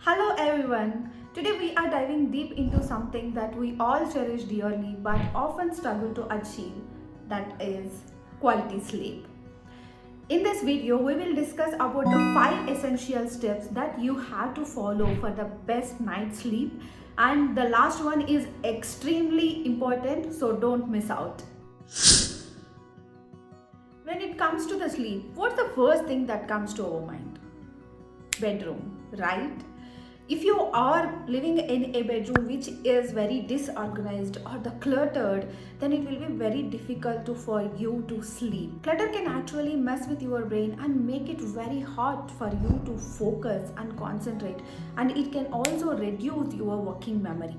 Hello everyone. Today we are diving deep into something that we all cherish dearly but often struggle to achieve, that is quality sleep. In this video we will discuss about the 5 essential steps that you have to follow for the best night's sleep, and the last one is extremely important, so don't miss out. When it comes to the sleep, what's the first thing that comes to our mind? Bedroom, right? If you are living in a bedroom which is very disorganized or the cluttered, then it will be very difficult for you to sleep. Clutter can actually mess with your brain and make it very hard for you to focus and concentrate, and it can also reduce your working memory.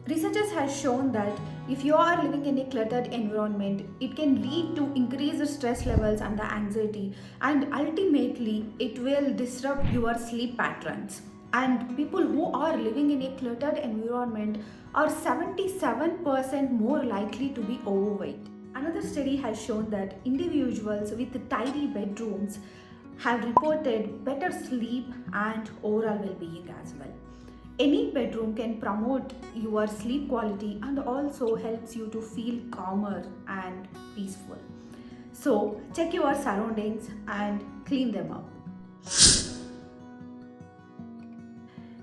Researchers have shown that if you are living in a cluttered environment, it can lead to increased stress levels and the anxiety, and ultimately it will disrupt your sleep patterns. And people who are living in a cluttered environment are 77% more likely to be overweight. Another study has shown that individuals with tidy bedrooms have reported better sleep and overall well-being as well. Any bedroom can promote your sleep quality and also helps you to feel calmer and peaceful. So check your surroundings and clean them up.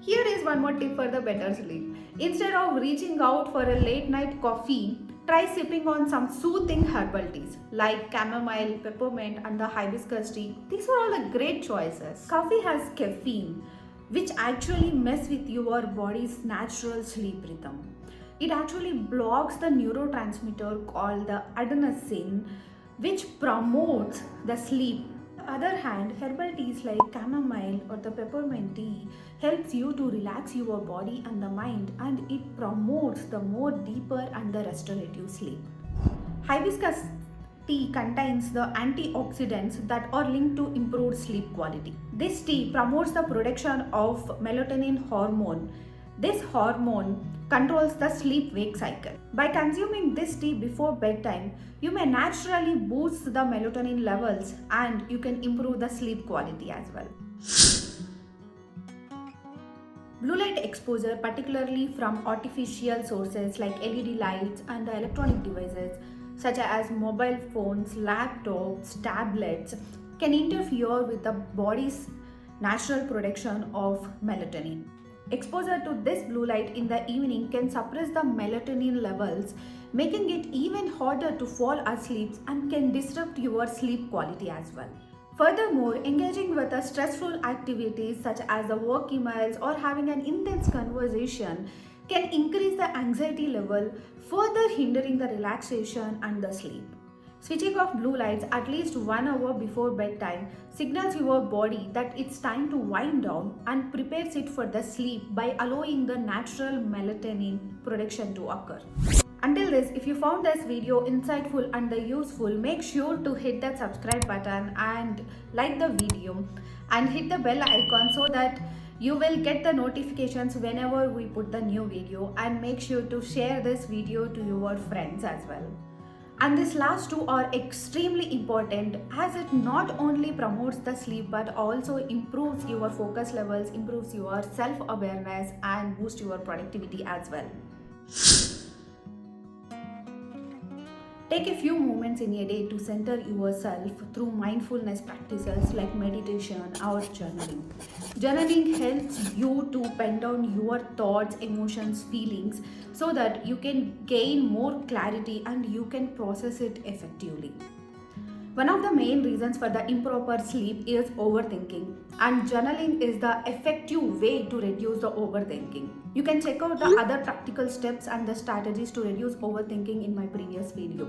Here is one more tip for the better sleep. Instead of reaching out for a late night coffee, try sipping on some soothing herbal teas like chamomile, peppermint and the hibiscus tea. These are all the great choices. Coffee has caffeine, which actually mess with your body's natural sleep rhythm. It actually blocks the neurotransmitter called the adenosine, which promotes the sleep. On the other hand, herbal teas like chamomile or the peppermint tea helps you to relax your body and the mind, and it promotes the more deeper and the restorative sleep. Hibiscus tea contains the antioxidants that are linked to improved sleep quality. This tea promotes the production of melatonin hormone. This hormone controls the sleep-wake cycle. By consuming this tea before bedtime, you may naturally boost the melatonin levels and you can improve the sleep quality as well. Blue light exposure, particularly from artificial sources like LED lights and the electronic devices such as mobile phones, laptops, tablets, can interfere with the body's natural production of melatonin. Exposure to this blue light in the evening can suppress the melatonin levels, making it even harder to fall asleep and can disrupt your sleep quality as well. Furthermore, engaging with the stressful activities such as the work emails or having an intense conversation can increase the anxiety level, further hindering the relaxation and the sleep. Switching off blue lights at least 1 hour before bedtime signals your body that it's time to wind down and prepares it for the sleep by allowing the natural melatonin production to occur. Until this, if you found this video insightful and useful, make sure to hit that subscribe button and like the video and hit the bell icon so that you will get the notifications whenever we put the new video, and make sure to share this video to your friends as well. And these last two are extremely important as it not only promotes the sleep but also improves your focus levels, improves your self-awareness and boosts your productivity as well. Take a few moments in a day to center yourself through mindfulness practices like meditation or journaling. Journaling helps you to pen down your thoughts, emotions, feelings so that you can gain more clarity and you can process it effectively. One of the main reasons for the improper sleep is overthinking, and journaling is the effective way to reduce the overthinking. You can check out the other practical steps and the strategies to reduce overthinking in my previous video.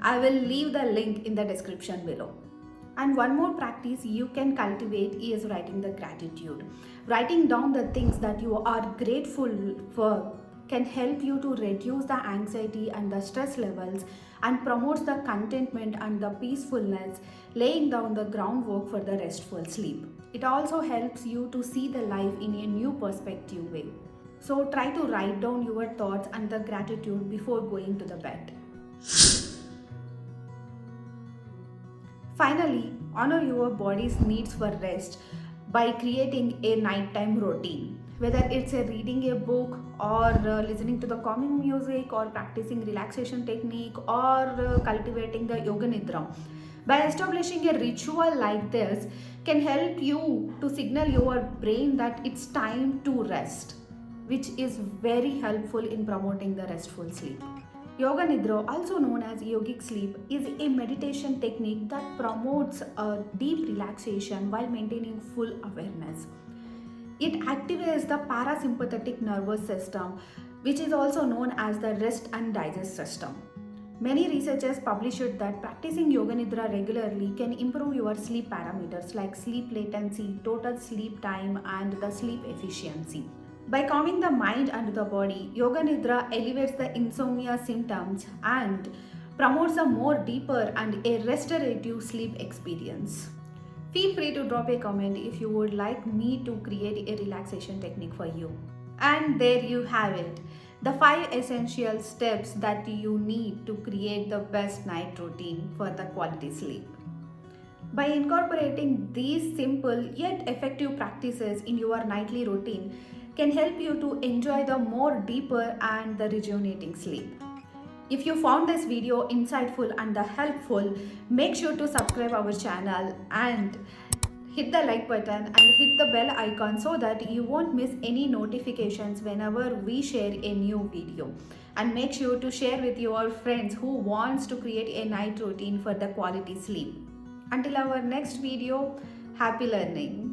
I will leave the link in the description below. And one more practice you can cultivate is writing the gratitude. Writing down the things that you are grateful for can help you to reduce the anxiety and the stress levels and promotes the contentment and the peacefulness, laying down the groundwork for the restful sleep. It also helps you to see the life in a new perspective way. So try to write down your thoughts and the gratitude before going to the bed. Finally, honor your body's needs for rest by creating a nighttime routine. Whether it's a reading a book or listening to the calming music or practicing relaxation technique or cultivating the yoga nidra. By establishing a ritual like this can help you to signal your brain that it's time to rest, which is very helpful in promoting the restful sleep. Yoga Nidra, also known as yogic sleep, is a meditation technique that promotes a deep relaxation while maintaining full awareness. It activates the parasympathetic nervous system, which is also known as the rest and digest system. Many researchers published that practicing Yoga Nidra regularly can improve your sleep parameters like sleep latency, total sleep time, and the sleep efficiency. By calming the mind and the body, Yoga Nidra elevates the insomnia symptoms and promotes a more deeper and a restorative sleep experience. Feel free to drop a comment if you would like me to create a relaxation technique for you. And there you have it, the 5 essential steps that you need to create the best night routine for the quality sleep. By incorporating these simple yet effective practices in your nightly routine can help you to enjoy the more deeper and the rejuvenating sleep. If you found this video insightful and helpful, make sure to subscribe our channel and hit the like button and hit the bell icon so that you won't miss any notifications whenever we share a new video. And make sure to share with your friends who wants to create a night routine for the quality sleep. Until our next video, happy learning.